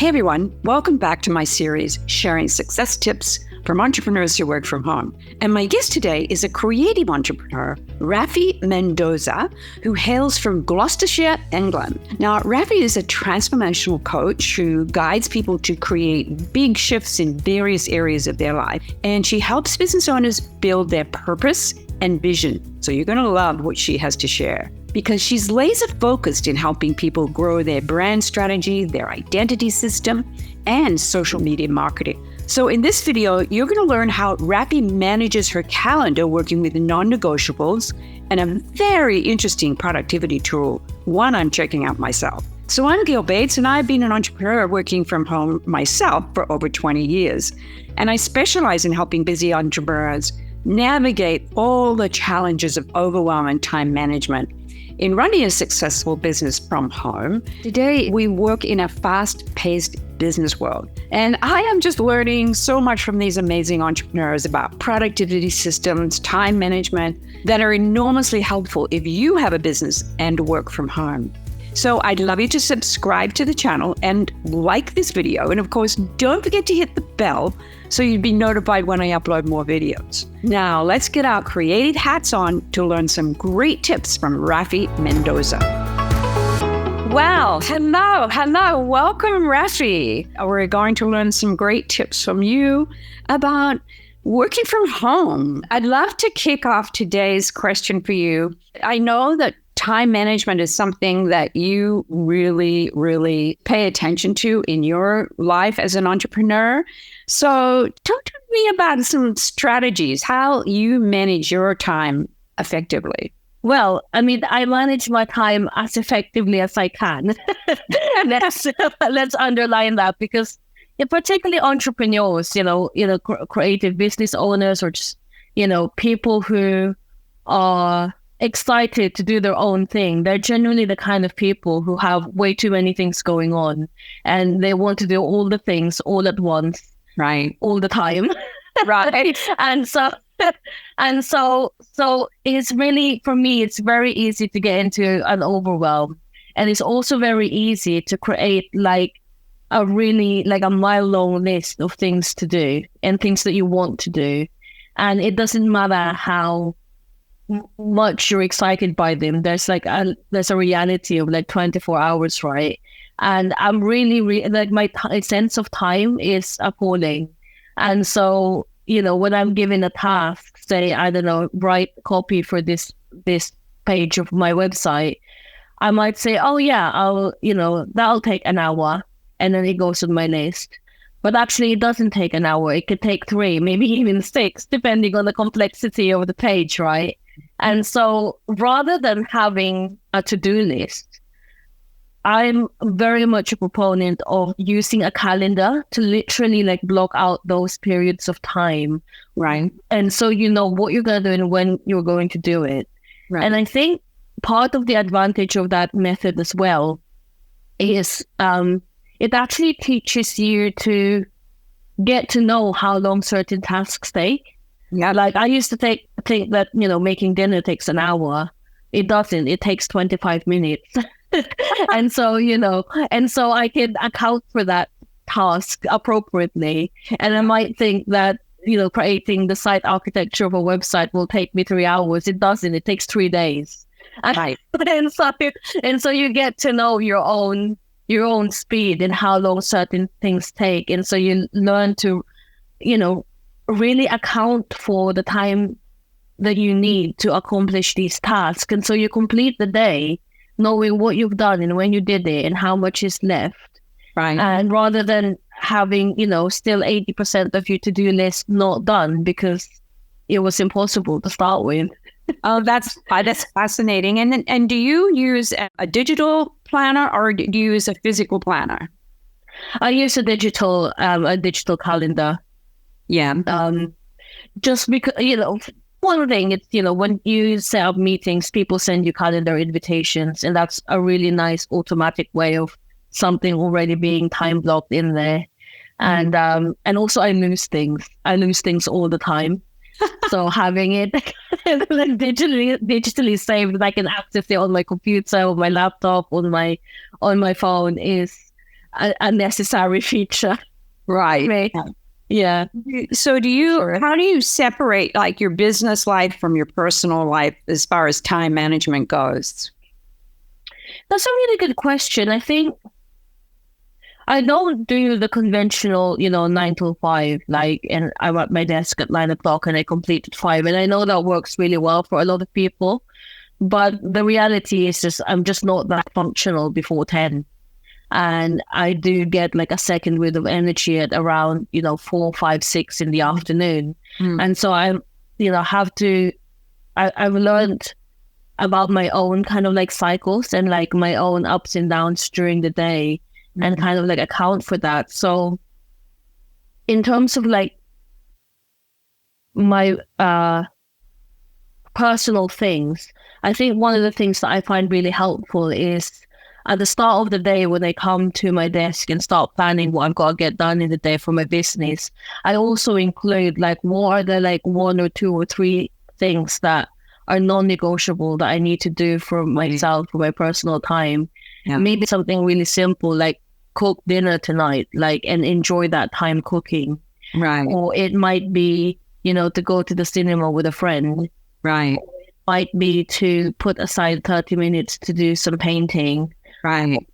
Hey everyone, welcome back to my series, Sharing Success Tips from Entrepreneurs Who Work from Home. And my guest today is a creative entrepreneur, Raphy Mendoza, who hails from Gloucestershire, England. Now, Raphy is a transformational coach who guides people to create big shifts in various areas of their life. And she helps business owners build their purpose and vision. So you're going to love what she has to share, because she's laser focused in helping people grow their brand strategy, their identity system, and social media marketing. So in this video, you're going to learn how Raphy manages her calendar working with non-negotiables and a very interesting productivity tool, one I'm checking out myself. So I'm Gail Bates, and I've been an entrepreneur working from home myself for over 20 years. And I specialize in helping busy entrepreneurs navigate all the challenges of overwhelm and time management in running a successful business from home. Today, we work in a fast-paced business world. And I am just learning so much from these amazing entrepreneurs about productivity systems, time management, that are enormously helpful if you have a business and work from home. So I'd love you to subscribe to the channel and like this video. And of course, don't forget to hit the bell so you'd be notified when I upload more videos. Now, let's get our creative hats on to learn some great tips from Raphy Mendoza. Well, hello. Welcome, Raphy. We're going to learn some great tips from you about working from home. I'd love to kick off today's question for you. I know that time management is something that you really, really pay attention to in your life as an entrepreneur. So talk to me about some strategies, how you manage your time effectively. Well, I mean, I manage my time as effectively as I can. Let's underline that, because particularly entrepreneurs, creative business owners, or just, people who are excited to do their own thing. They're generally the kind of people who have way too many things going on, and they want to do all the things all at once, right? All the time, right? And so it's really, for me, it's very easy to get into an overwhelm, and it's also very easy to create like a mile-long list of things to do and things that you want to do, and it doesn't matter how much you're excited by them. There's a reality of 24 hours, right? And I'm really my sense of time is appalling. And so, when I'm given a task, say, I don't know, write copy for this page of my website, I might say, oh yeah, that'll take an hour, and then it goes on my list. But actually, it doesn't take an hour. It could take 3, maybe even 6, depending on the complexity of the page, right? And so rather than having a to-do list, I'm very much a proponent of using a calendar to literally block out those periods of time. Right. And so you know what you're going to do and when you're going to do it. Right. And I think part of the advantage of that method as well is it actually teaches you to get to know how long certain tasks take. Yeah, I used to think that, making dinner takes an hour. It doesn't. It takes 25 minutes. And so, I can account for that task appropriately. And I might think that, creating the site architecture of a website will take me 3 hours. It doesn't. It takes 3 days. Right. And so you get to know your own speed and how long certain things take. And so you learn to, really account for the time that you need to accomplish these tasks. And so you complete the day knowing what you've done and when you did it and how much is left. Right. And rather than having, still 80% of your to-do list not done because it was impossible to start with. Oh, that's fascinating. And do you use a digital planner or do you use a physical planner? I use a digital calendar. Yeah. Just because, one thing, it's, when you set up meetings, people send you calendar invitations, and that's a really nice automatic way of something already being time blocked in there. And also I lose things. I lose things all the time. So having it digitally saved, that I can access it on my computer, on my laptop, on my phone is a necessary feature. Right. Yeah. So how do you separate like your business life from your personal life as far as time management goes? That's a really good question. I think I don't do the conventional, 9 to 5, and I'm at my desk at 9 o'clock and I complete at 5. And I know that works really well for a lot of people. But the reality is I'm just not that functional before 10. And I do get like a second wind of energy at around, 4, 5, 6 in the afternoon. And so I've learned about my own kind of like cycles and like my own ups and downs during the day and kind of like account for that. So in terms of like my personal things, I think one of the things that I find really helpful is at the start of the day when I come to my desk and start planning what I've got to get done in the day for my business, I also include like what are the like 1 or 2 or 3 things that are non-negotiable that I need to do for myself, for my personal time. Yeah. Maybe something really simple like cook dinner tonight, and enjoy that time cooking. Right. Or it might be, to go to the cinema with a friend. Right. Or it might be to put aside 30 minutes to do some painting. Right.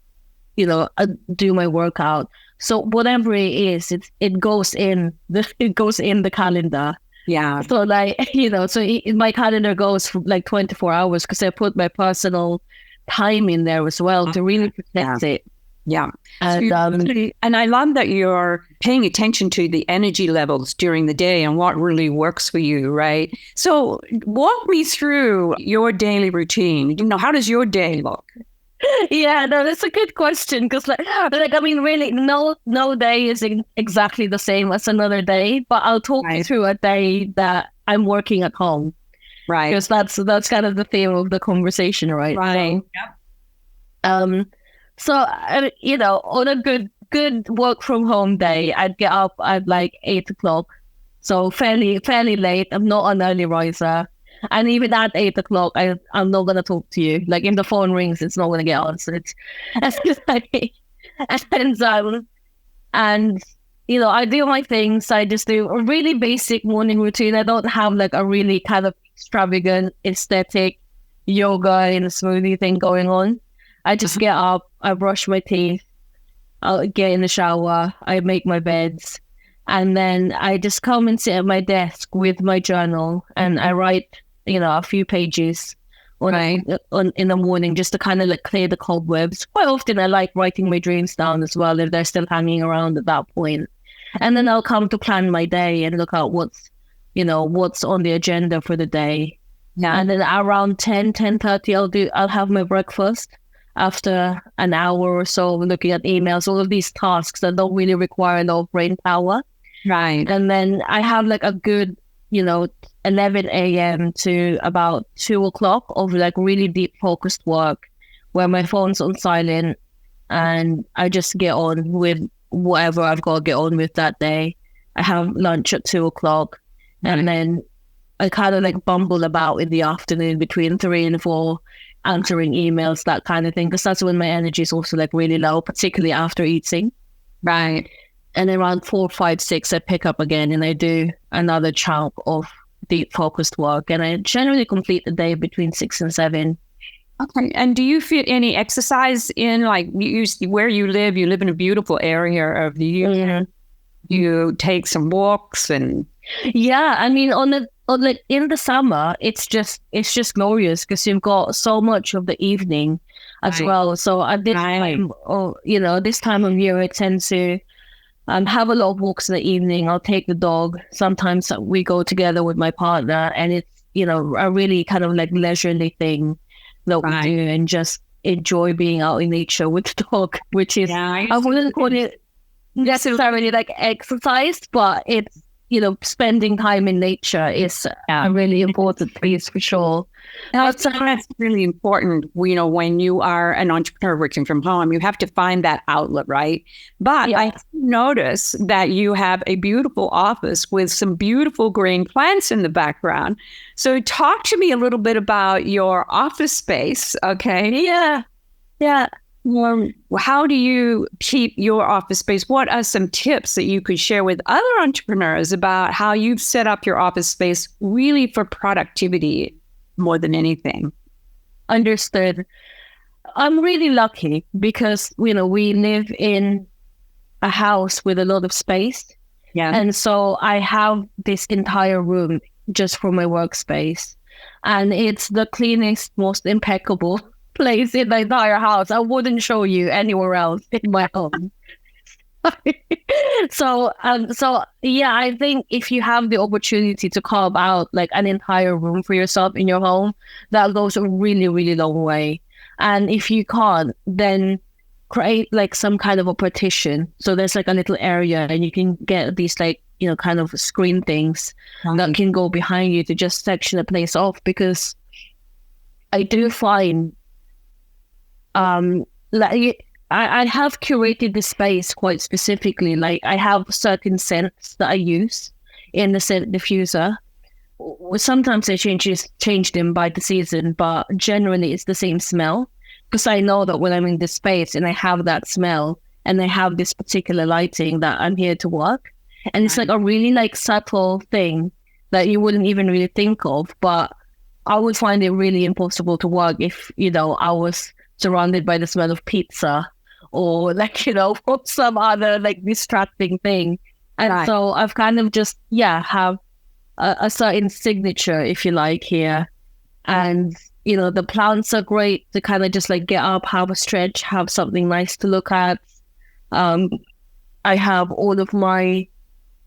Do my workout. So whatever it is, it goes in the calendar. Yeah. So my calendar goes for like 24 hours because I put my personal time in there as well to really protect it. Yeah. And I love that you're paying attention to the energy levels during the day and what really works for you, right? So walk me through your daily routine. How does your day look? Yeah, no, that's a good question because really, no day is exactly the same as another day. But I'll talk you through a day that I'm working at home, right? Because that's kind of the theme of the conversation, right? Right. Yep. So on a good work from home day, I'd get up at like 8 o'clock, so fairly late. I'm not an early riser. And even at 8 o'clock, I'm not going to talk to you. Like if the phone rings, it's not going to get answered. And I do my things. I just do a really basic morning routine. I don't have like a really kind of extravagant, aesthetic yoga and a smoothie thing going on. I just get up, I brush my teeth, I'll get in the shower, I make my beds. And then I just come and sit at my desk with my journal and I write a few pages in the morning just to kind of like clear the cobwebs. Quite often I like writing my dreams down as well if they're still hanging around at that point. And then I'll come to plan my day and look at what's on the agenda for the day. Yeah. And then around 10:30 I'll have my breakfast after an hour or so looking at emails, all of these tasks that don't really require a lot of brain power. Right. And then I have like a good 11 a.m. to about 2 o'clock of like really deep focused work where my phone's on silent and I just get on with whatever I've got to get on with that day. I have lunch at 2 o'clock and then I kind of like bumble about in the afternoon between 3 and 4 answering emails, that kind of thing, because that's when my energy is also like really low, particularly after eating. Right. And around 4, 5, 6, I pick up again and I do another chunk of deep focused work. And I generally complete the day between 6 and 7. Okay. And do you feel any exercise in where you live? You live in a beautiful area of the year. Mm-hmm. You take some walks and. Yeah, I mean, in the summer, it's just glorious because you've got so much of the evening as well. So at this time, this time of year, I tend to have a lot of walks in the evening. I'll take the dog. Sometimes we go together with my partner, and it's a really kind of like leisurely thing that we do, and just enjoy being out in nature with the dog, which is I wouldn't call it necessarily like exercise, but it's spending time in nature is a really important piece for sure. That's really important. When you are an entrepreneur working from home, you have to find that outlet, right? But I notice that you have a beautiful office with some beautiful green plants in the background. So talk to me a little bit about your office space, okay? Yeah. how do you keep your office space? What are some tips that you could share with other entrepreneurs about how you've set up your office space really for productivity more than anything? Understood. I'm really lucky because, we live in a house with a lot of space. Yeah. And so I have this entire room just for my workspace. And it's the cleanest, most impeccable place in the entire house. I wouldn't show you anywhere else in my home. So yeah, I think if you have the opportunity to carve out like an entire room for yourself in your home, that goes a really, really long way. And if you can't, then create like some kind of a partition. So there's like a little area and you can get these like, kind of screen things that can go behind you to just section a place off. Because I do find like I have curated the space quite specifically. Like I have certain scents that I use in the scent diffuser. Sometimes I change them by the season, but generally it's the same smell. Because I know that when I'm in this space and I have that smell and I have this particular lighting, that I'm here to work. And it's like a really like subtle thing that you wouldn't even really think of. But I would find it really impossible to work if, I was surrounded by the smell of pizza or like, some other like distracting thing. And so I've kind of just, have a certain signature, if you like, here. And, the plants are great to kind of just like get up, have a stretch, have something nice to look at. I have all of my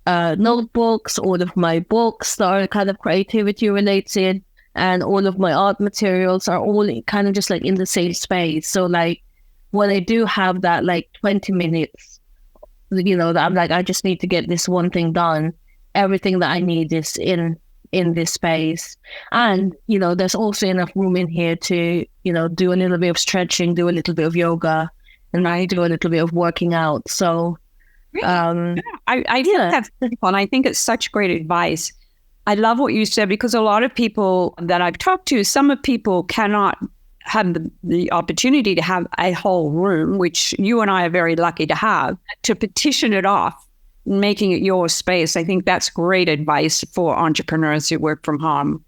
notebooks, all of my books that are kind of creativity related, and all of my art materials are all kind of just like in the same space. So like when I do have that like 20 minutes, that I'm like, I just need to get this one thing done. Everything that I need is in this space. And, there's also enough room in here to, do a little bit of stretching, do a little bit of yoga, and I do a little bit of working out. So, I think that's beautiful, and I think it's such great advice. I love what you said, because a lot of people that I've talked to, some of people cannot have the opportunity to have a whole room, which you and I are very lucky to have, to partition it off, making it your space. I think that's great advice for entrepreneurs who work from home.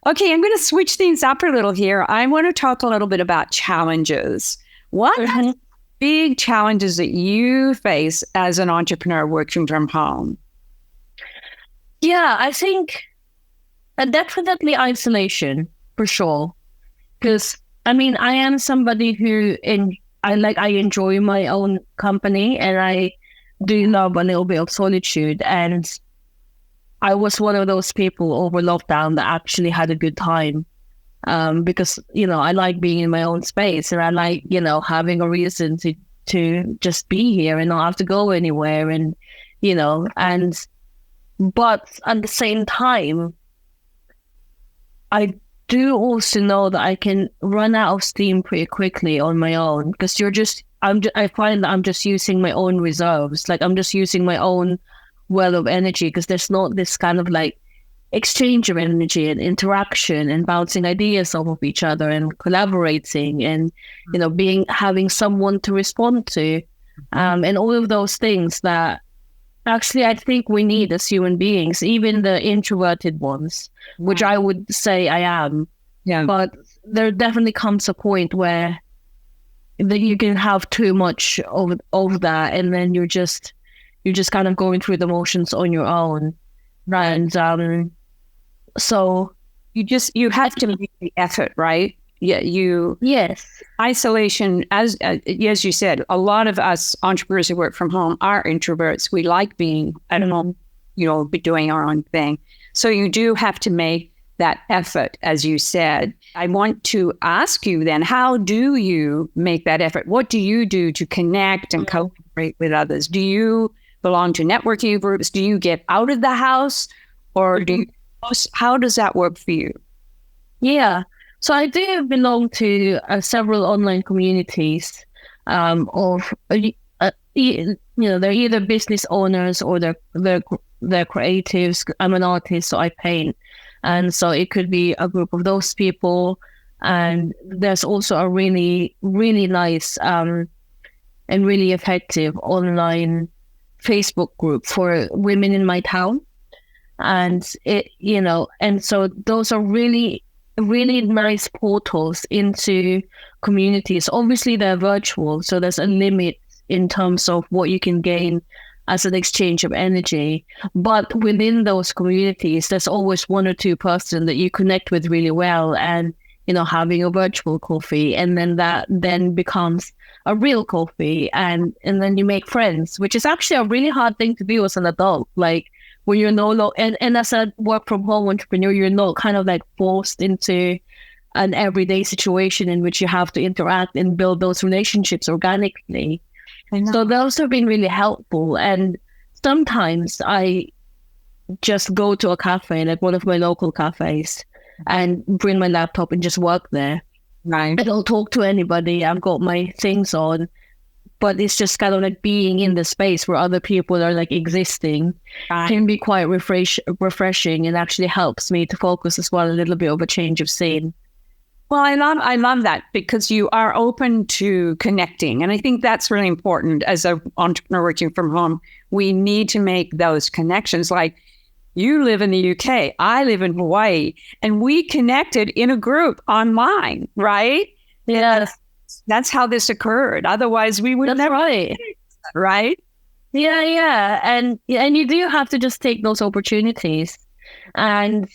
Okay, I'm going to switch things up a little here. I want to talk a little bit about challenges. What are big challenges that you face as an entrepreneur working from home? Yeah, I think definitely isolation, for sure. Because, I am somebody who I enjoy my own company, and I do love a little bit of solitude. And I was one of those people over lockdown that actually had a good time. Because, I like being in my own space, and I like, having a reason to just be here and not have to go anywhere. And, but at the same time, I do also know that I can run out of steam pretty quickly on my own, because I find that I'm just using my own reserves. Like I'm just using my own well of energy, because there's not this kind of like exchange of energy and interaction and bouncing ideas off of each other and collaborating and, having someone to respond to, and all of those things that actually I think we need as human beings, even the introverted ones, which I would say I am. Yeah. But there definitely comes a point where that you can have too much of that, and then you're just kind of going through the motions on your own. And so you have to make the effort, right? Yeah, yes. Isolation, as you said, a lot of us entrepreneurs who work from home are introverts. We like being at home, be doing our own thing. So you do have to make that effort, as you said. I want to ask you then, how do you make that effort? What do you do to connect and collaborate with others? Do you belong to networking groups? Do you get out of the house, or how does that work for you? Yeah. So I do belong to several online communities of, they're either business owners or they're creatives. I'm an artist, so I paint. And so it could be a group of those people. And there's also a really, really nice and really effective online Facebook group for women in my town. And and so those are really, really nice portals into communities. Obviously, they're virtual, so there's a limit in terms of what you can gain as an exchange of energy. But within those communities, there's always one or two person that you connect with really well, and having a virtual coffee, and then that then becomes a real coffee, and then you make friends, which is actually a really hard thing to do as an adult. Like, when you're no longer, and as a work from home entrepreneur, you're not kind of like forced into an everyday situation in which you have to interact and build those relationships organically. So those have been really helpful. And sometimes I just go to a cafe, like one of my local cafes, and bring my laptop and just work there. Right. I don't talk to anybody. I've got my things on. But it's just kind of like being in the space where other people are like existing can be quite refreshing, and actually helps me to focus as well, a little bit of a change of scene. Well, I love that, because you are open to connecting. And I think that's really important as an entrepreneur working from home. We need to make those connections. Like, you live in the UK, I live in Hawaii, and we connected in a group online, right? Yes. That's how this occurred. Otherwise, we would never. Right? Yeah. And you do have to just take those opportunities. And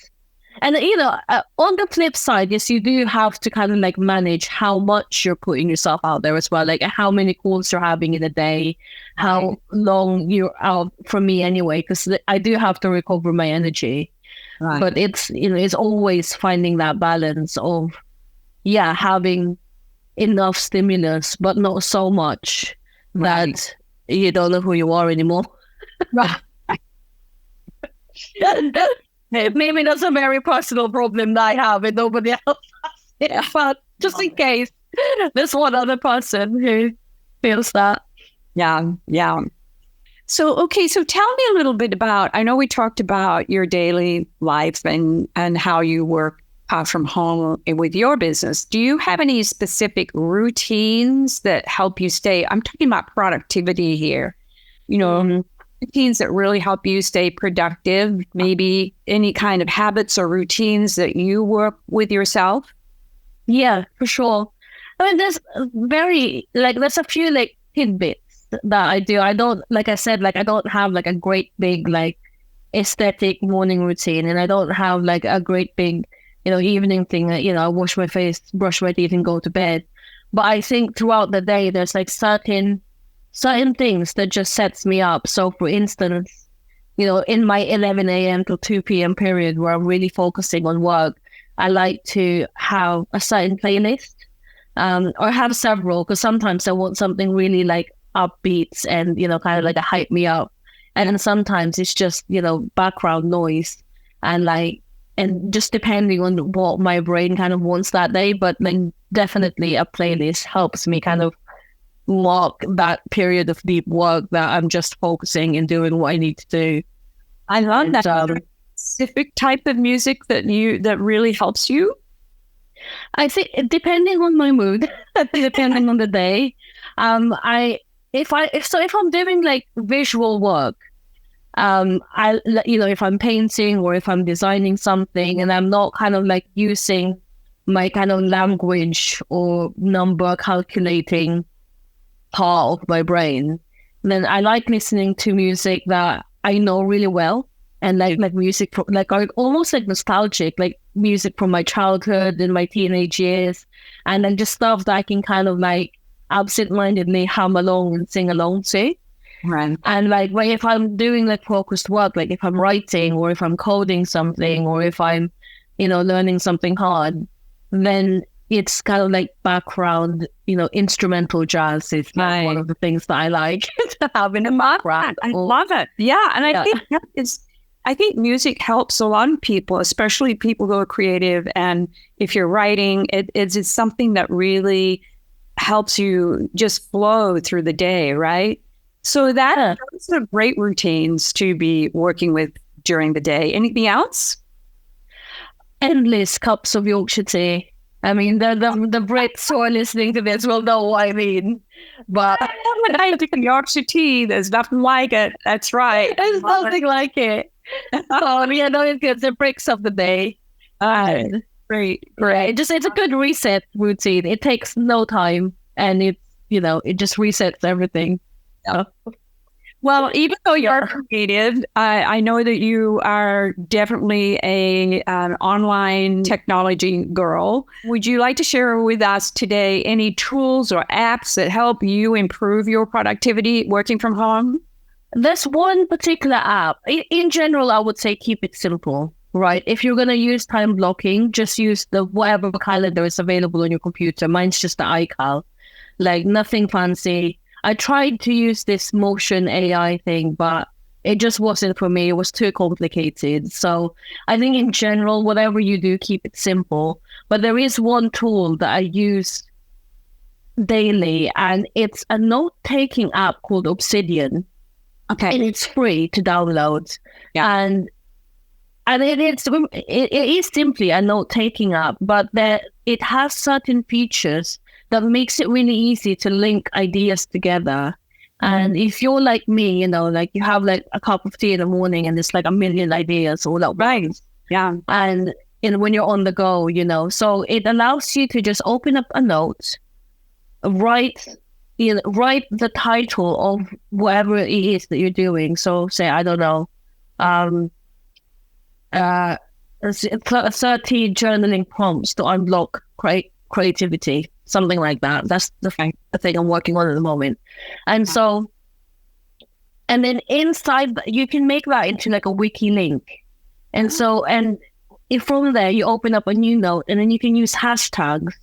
on the flip side, yes, you do have to kind of like manage how much you're putting yourself out there as well. Like, how many calls you're having in a day, how long you're out, for me anyway, because I do have to recover my energy. Right. But it's always finding that balance of, having enough stimulus, but not so much that you don't know who you are anymore. Right. Maybe that's a very personal problem that I have and nobody else has. Yeah, but just in case there's one other person who feels that. Yeah. So tell me a little bit about, I know we talked about your daily life and how you work from home with your business. Do you have any specific routines that help you stay? I'm talking about productivity here. Routines that really help you stay productive. Maybe any kind of habits or routines that you work with yourself. Yeah, for sure. I mean, there's a few like tidbits that I do. I don't, like I said, like I don't have like a great big like aesthetic morning routine, and I don't have like a great big evening thing that, I wash my face, brush my teeth and go to bed. But I think throughout the day, there's like certain things that just sets me up. So for instance, in my 11 a.m. to 2 p.m. period where I'm really focusing on work, I like to have a certain playlist or have several, because sometimes I want something really like upbeats and, kind of like a hype me up. And then sometimes it's just, background noise and just depending on what my brain kind of wants that day. But like definitely a playlist helps me kind of lock that period of deep work that I'm just focusing and doing what I need to do. I love that. Specific type of music that really helps you? I think depending on my mood, depending on the day, if I'm doing like visual work, if I'm painting or if I'm designing something and I'm not kind of like using my kind of language or number calculating part of my brain, then I like listening to music that I know really well, and like music like almost like nostalgic, like music from my childhood and my teenage years, and then just stuff that I can kind of like absent-mindedly hum along and sing along to. Right. And like if I'm doing like focused work, like if I'm writing or if I'm coding something or if I'm, learning something hard, then it's kind of like background, instrumental jazz is like one of the things that I like to have in the background. I love it. Yeah. And I think music helps a lot of people, especially people who are creative. And if you're writing, it's something that really helps you just flow through the day, right? So those are great routines to be working with during the day. Anything else? Endless cups of Yorkshire tea. I mean, the Brits who are listening to this will know what I mean. But Yorkshire tea, there's nothing like it. That's right. there's nothing like it. So, yeah, no, it's the breaks of the day. Great. It's a good reset routine. It takes no time, and it just resets everything. Yeah. Well, even though you're creative, I know that you are definitely an online technology girl. Would you like to share with us today any tools or apps that help you improve your productivity working from home? There's one particular app. In general, I would say keep it simple, right? If you're going to use time blocking, just use the whatever calendar is available on your computer. Mine's just the iCal, like nothing fancy. I tried to use this motion AI thing, but it just wasn't for me. It was too complicated. So I think in general, whatever you do, keep it simple. But there is one tool that I use daily, and it's a note-taking app called Obsidian. Okay. And it's free to download. Yeah. And it is simply a note-taking app, but it has certain features that makes it really easy to link ideas together. And if you're like me, like you have like a cup of tea in the morning and there's like a million ideas all at once. Yeah. And when you're on the go, so it allows you to just open up a note, write the title of whatever it is that you're doing. So say, I don't know, 30 journaling prompts to unblock creativity. Something like that. That's the thing I'm working on at the moment. And so, and then inside, you can make that into like a wiki link. And so, and if from there, you open up a new note, and then you can use hashtags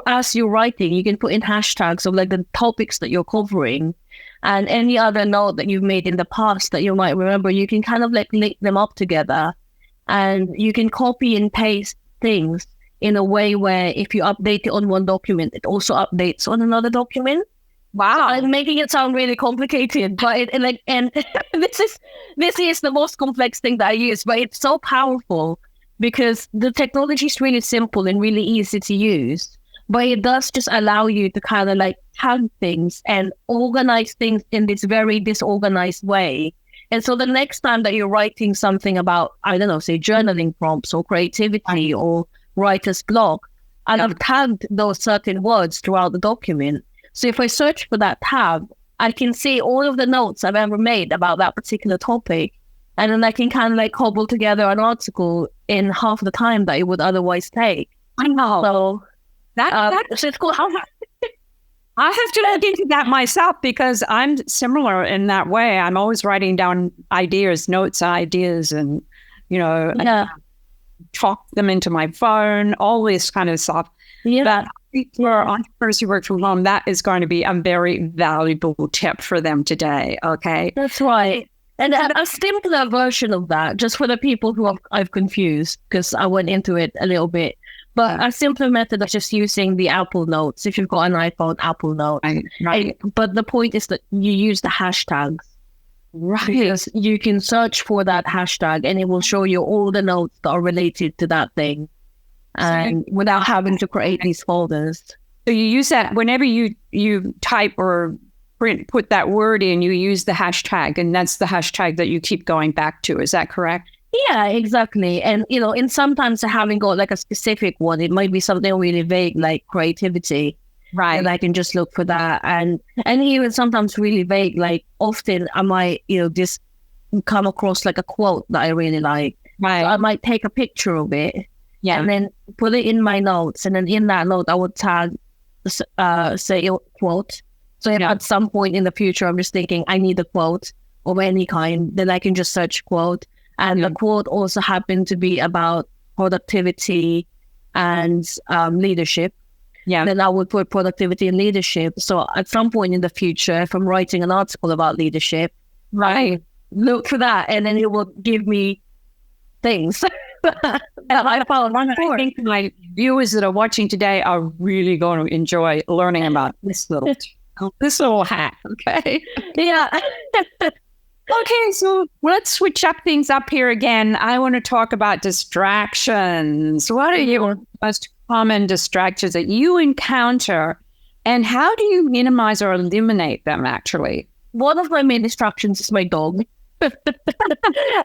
as you're writing, you can put in hashtags of like the topics that you're covering, and any other note that you've made in the past that you might remember, you can kind of like link them up together, and you can copy and paste things in a way where if you update it on one document, it also updates on another document. Wow. So I'm making it sound really complicated, but this is the most complex thing that I use, but it's so powerful because the technology is really simple and really easy to use, but it does just allow you to kind of like tag things and organize things in this very disorganized way. And so the next time that you're writing something about, I don't know, say journaling prompts or creativity or writer's block, and I've tagged those certain words throughout the document. So if I search for that tab, I can see all of the notes I've ever made about that particular topic. And then I can kind of like cobble together an article in half the time that it would otherwise take. I know. So so it's cool. I have to look into that myself because I'm similar in that way. I'm always writing down notes, ideas, and, chalk them into my phone, all this kind of stuff. Yeah. But for entrepreneurs who work from home, that is going to be a very valuable tip for them today. Okay. That's right. And a simpler version of that, just for the people who I've confused, because I went into it a little bit. But a simpler method of just using the Apple Notes. If you've got an iPhone, Apple Notes. Right. But the point is that you use the hashtags. Right. Because you can search for that hashtag and it will show you all the notes that are related to that thing. And without having to create these folders. So you use that whenever you type or put that word in, you use the hashtag, and that's the hashtag that you keep going back to. Is that correct? Yeah, exactly. And, and sometimes I haven't got like a specific one. It might be something really vague like creativity. Right. And I can just look for that. And even sometimes really vague, like often I might, just come across like a quote that I really like. Right. So I might take a picture of it. Yeah. And then put it in my notes. And then in that note, I would tag, say a quote. So if at some point in the future, I'm just thinking I need a quote of any kind, then I can just search quote. And the quote also happened to be about productivity and leadership. Yeah. Then I would put productivity and leadership. So at some point in the future, if I'm writing an article about leadership, right, look for that. And then it will give me things. I think my viewers that are watching today are really going to enjoy learning about this little hack. Okay. Yeah. Okay, so let's switch up things up here again. I want to talk about distractions. What are your most common distractions that you encounter, and how do you minimize or eliminate them, actually? One of my main distractions is my dog.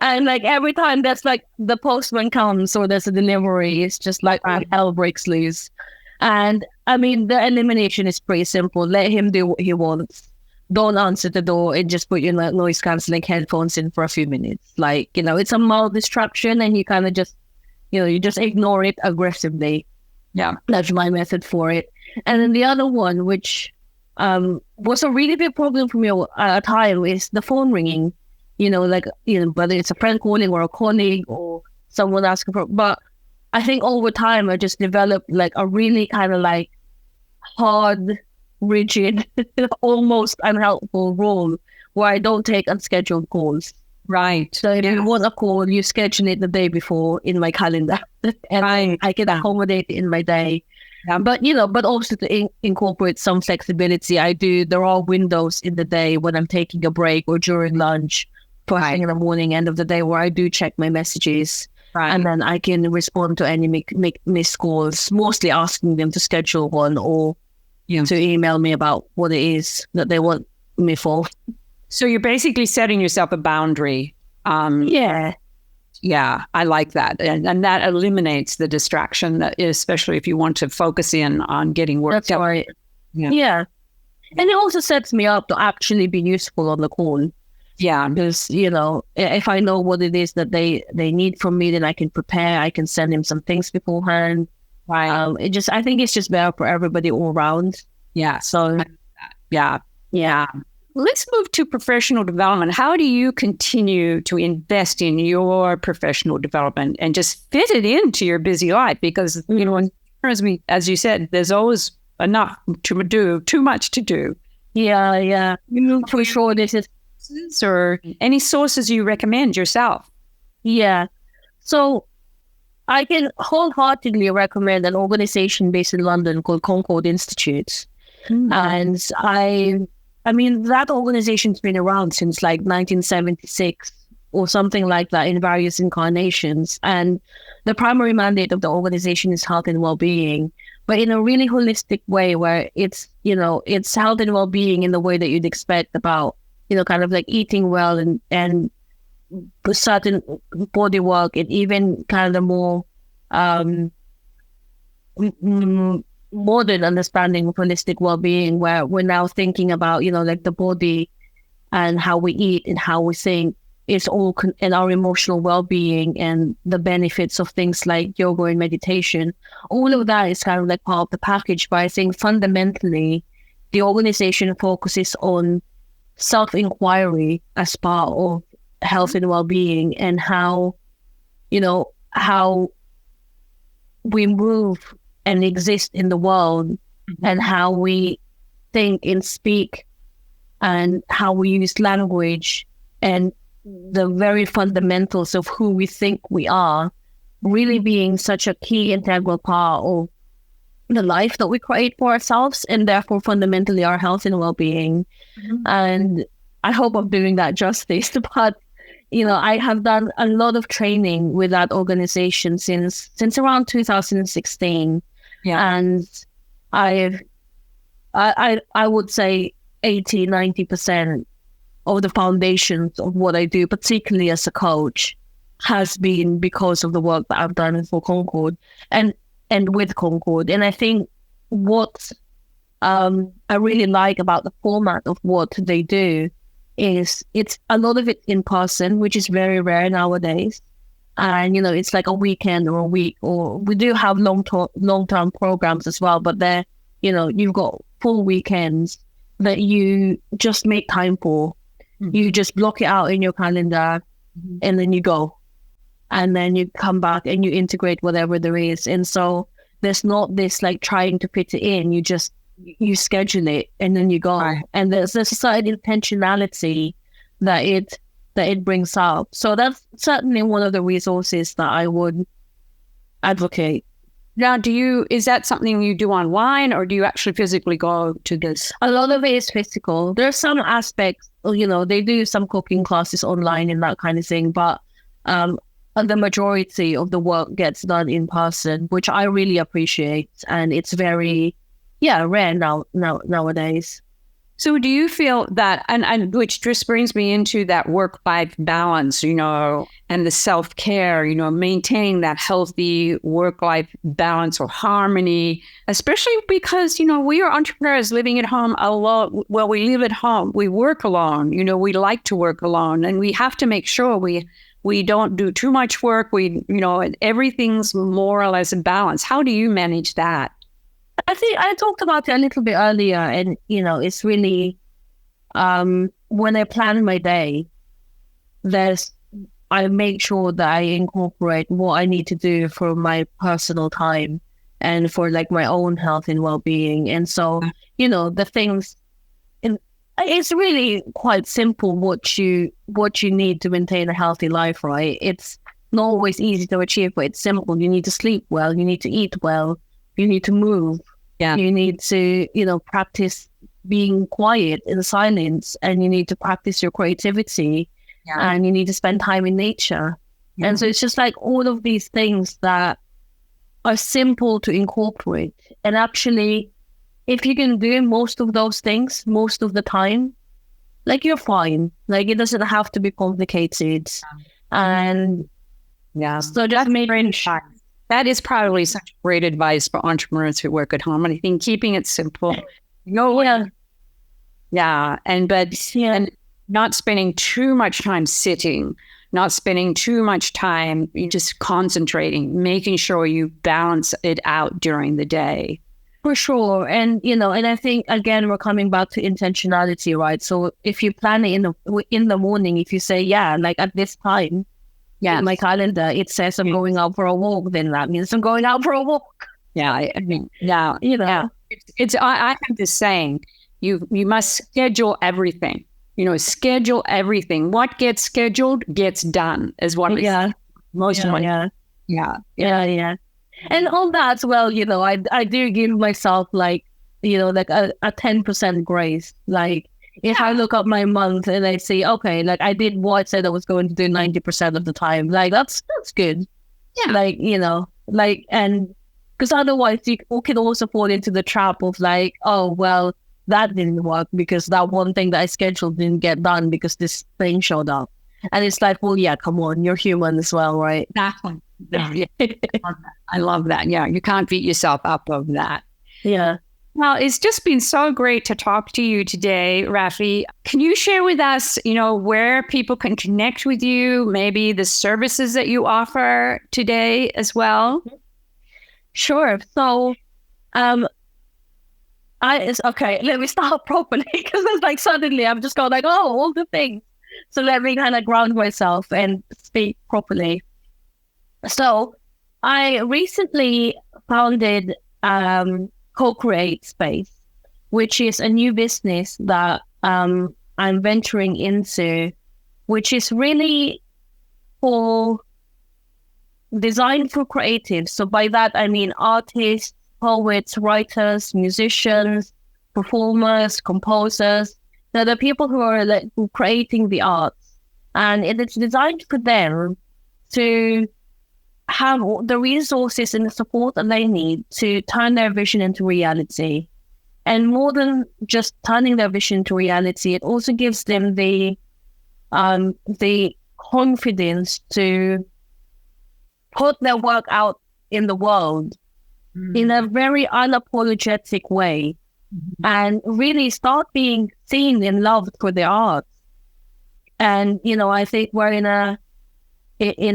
And like every time that's like the postman comes or there's a delivery, it's just like hell breaks loose. And I mean, the elimination is pretty simple. Let him do what he wants. Don't answer the door and just put your noise cancelling headphones in for a few minutes. Like, it's a mild distraction and you kind of just, you just ignore it aggressively. Yeah. That's my method for it. And then the other one, which was a really big problem for me at a time, is the phone ringing. Whether it's a friend calling or a colleague or someone asking for, but I think over time I just developed like a really kind of like hard, rigid, almost unhelpful rule where I don't take unscheduled calls. Right. So if you want a call, you schedule it the day before in my calendar, and I can accommodate it in my day. Yeah. But also to incorporate some flexibility. There are windows in the day when I'm taking a break or during lunch, first thing in the morning, end of the day, where I do check my messages. Right. And then I can respond to any missed calls, mostly asking them to schedule one or to email me about what it is that they want me for. So you're basically setting yourself a boundary. Yeah, I like that. And that eliminates the distraction, especially if you want to focus in on getting work done. That's right. Yeah. And it also sets me up to actually be useful on the call. Yeah, because, if I know what it is that they need from me, then I can prepare. I can send him some things beforehand. Right. I think it's just better for everybody all around. Yeah. So, yeah. Let's move to professional development. How do you continue to invest in your professional development and just fit it into your busy life? Because, as you said, there's always enough to do, too much to do. Yeah. For sure, this is... Or any sources you recommend yourself? Yeah. So I can wholeheartedly recommend an organization based in London called Concord Institute. Mm-hmm. And I mean, that organization's been around since like 1976 or something like that in various incarnations. And the primary mandate of the organization is health and well-being, but in a really holistic way where it's health and well-being in the way that you'd expect about, kind of like eating well and certain body work, and even kind of the more modern understanding of holistic well-being, where we're now thinking about, like the body and how we eat and how we think is all in our emotional well-being and the benefits of things like yoga and meditation. All of that is kind of like part of the package. But I think fundamentally, the organization focuses on self-inquiry as part of health and well-being, and how we move and exist in the world, and how we think and speak, and how we use language, and the very fundamentals of who we think we are, really being such a key integral part of the life that we create for ourselves, and therefore fundamentally our health and well-being. Mm-hmm. And I hope I'm doing that justice, but I have done a lot of training with that organization since around 2016. Yeah. And I would say 80-90% of the foundations of what I do, particularly as a coach, has been because of the work that I've done for Concord and with Concord. And I think what I really like about the format of what they do is it's a lot of it in person, which is very rare nowadays. And, it's like a weekend or a week, or we do have long-term programs as well, but they're, you've got full weekends that you just make time for. Mm-hmm. You just block it out in your calendar, mm-hmm. and then you go. And then you come back and you integrate whatever there is. And so there's not this like trying to fit it in. You schedule it and then you go. Right. And there's a certain intentionality that it brings up. So that's certainly one of the resources that I would advocate. Now, is that something you do online, or do you actually physically go to this? A lot of it is physical. There are some aspects, they do some cooking classes online and that kind of thing, but the majority of the work gets done in person, which I really appreciate. And it's very, rare nowadays. So do you feel that, and which just brings me into that work-life balance, and the self-care, maintaining that healthy work-life balance or harmony, especially because, we are entrepreneurs living at home a lot. Well, we live at home, we work alone, we like to work alone, and we have to make sure we don't do too much work. Everything's more or less in balance. How do you manage that? I think I talked about it a little bit earlier, and it's really when I plan my day, I make sure that I incorporate what I need to do for my personal time and for like my own health and well-being. And so, the things, it's really quite simple what you need to maintain a healthy life, right? It's not always easy to achieve, but it's simple. You need to sleep well, you need to eat well, you need to move. Yeah. You need to, practice being quiet in silence, and you need to practice your creativity, and you need to spend time in nature. Yeah. And so it's just like all of these things that are simple to incorporate. And actually, if you can do most of those things most of the time, like you're fine. Like it doesn't have to be complicated. And so just make sure. That is probably such great advice for entrepreneurs who work at home. And I think keeping it simple, and not spending too much time sitting, not spending too much time just concentrating, making sure you balance it out during the day. For sure. And, and I think, again, we're coming back to intentionality, right? So if you plan it in the morning, if you say, like at this time, in my calendar, it says I'm going out for a walk, then that means I'm going out for a walk. I have this saying, you must schedule everything. Schedule everything. What gets scheduled gets done is what most of my And on that as well, I do give myself like a 10% grace. Like if I look up my month and I see, okay, like I did what I said I was going to do 90% of the time, like that's good. Yeah. Like, and because otherwise you can also fall into the trap of like, oh, well, that didn't work because that one thing that I scheduled didn't get done because this thing showed up. And it's like, well, come on, you're human as well, right? Exactly. I love that. Yeah, you can't beat yourself up over that. Yeah. Well, it's just been so great to talk to you today, Raphy. Can you share with us, where people can connect with you, maybe the services that you offer today as well? Sure. So, okay, let me start properly because it's like suddenly I'm just going like, oh, all the things. So let me kind of ground myself and speak properly. So I recently founded Co-Create Space, which is a new business that I'm venturing into, which is really designed for creatives. So by that, I mean artists, poets, writers, musicians, performers, composers. They're the people who are like creating the arts. And it's designed for them to have the resources and the support that they need to turn their vision into reality. And more than just turning their vision into reality, it also gives them the confidence to put their work out in the world in a very unapologetic way, and really start being seen and loved for their art. And, I think we're in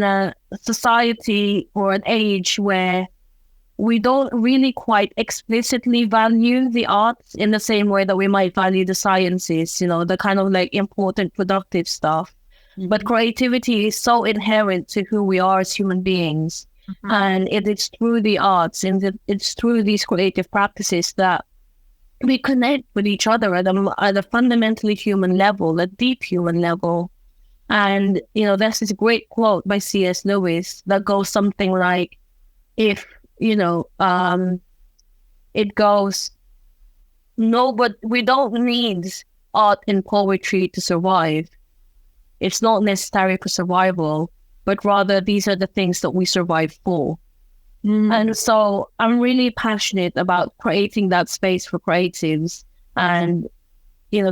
a society or an age where we don't really quite explicitly value the arts in the same way that we might value the sciences, the kind of like important, productive stuff. But creativity is so inherent to who we are as human beings. And it's through the arts and it's through these creative practices that we connect with each other at a fundamentally human level, a deep human level. And, there's this great quote by C.S. Lewis that goes something like, if it goes, no, but we don't need art and poetry to survive. It's not necessary for survival, but rather these are the things that we survive for. And so I'm really passionate about creating that space for creatives and,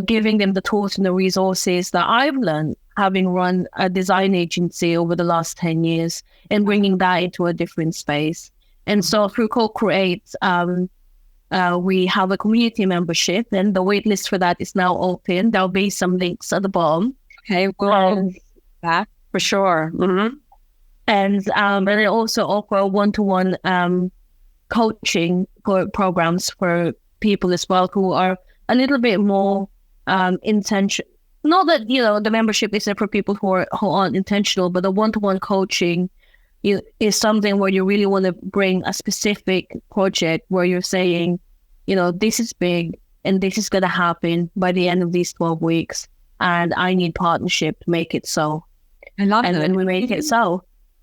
giving them the tools and the resources that I've learned having run a design agency over the last 10 years and bringing that into a different space. And so through Co-Create, we have a community membership, and the waitlist for that is now open. There'll be some links at the bottom. Okay, well, that for sure. Mm-hmm. And I also offer one-to-one coaching programs for people as well who are a little bit more intentional. Not that, the membership isn't for people who aren't intentional, but the one-to-one coaching is something where you really want to bring a specific project where you're saying, this is big and this is going to happen by the end of these 12 weeks. And I need partnership to make it so. I love and that. then we make it so.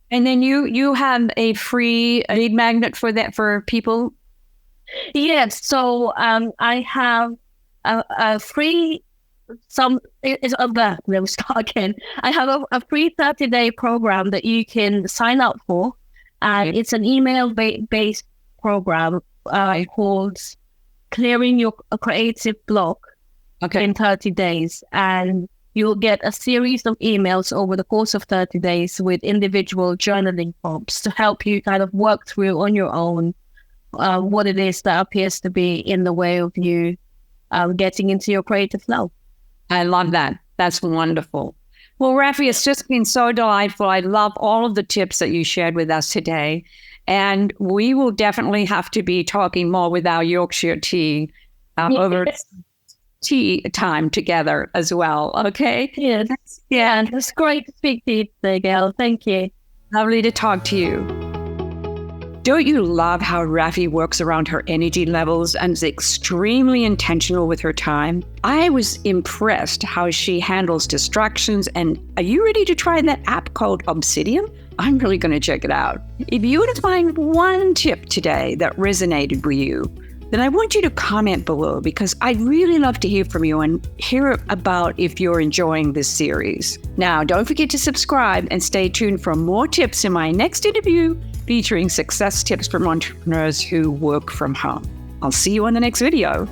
And then you have a free lead magnet for that for people? Yes. So I have a free let me start again. I have a free 30-day program that you can sign up for. And it's an email-based program called Clearing Your Creative Block in 30 days. And you'll get a series of emails over the course of 30 days with individual journaling prompts to help you kind of work through on your own what it is that appears to be in the way of you getting into your creative flow. I love that. That's wonderful. Well, Raphy, it's just been so delightful. I love all of the tips that you shared with us today. And we will definitely have to be talking more with our Yorkshire tea over tea time together as well. Okay? Yes. Yeah. It's great to speak to you today, Gail. Thank you. Lovely to talk to you. Don't you love how Raphy works around her energy levels and is extremely intentional with her time? I was impressed how she handles distractions. And are you ready to try that app called Obsidiam? I'm really going to check it out. If you were to find one tip today that resonated with you, then I want you to comment below, because I'd really love to hear from you and hear about if you're enjoying this series. Now, don't forget to subscribe and stay tuned for more tips in my next interview featuring success tips from entrepreneurs who work from home. I'll see you on the next video.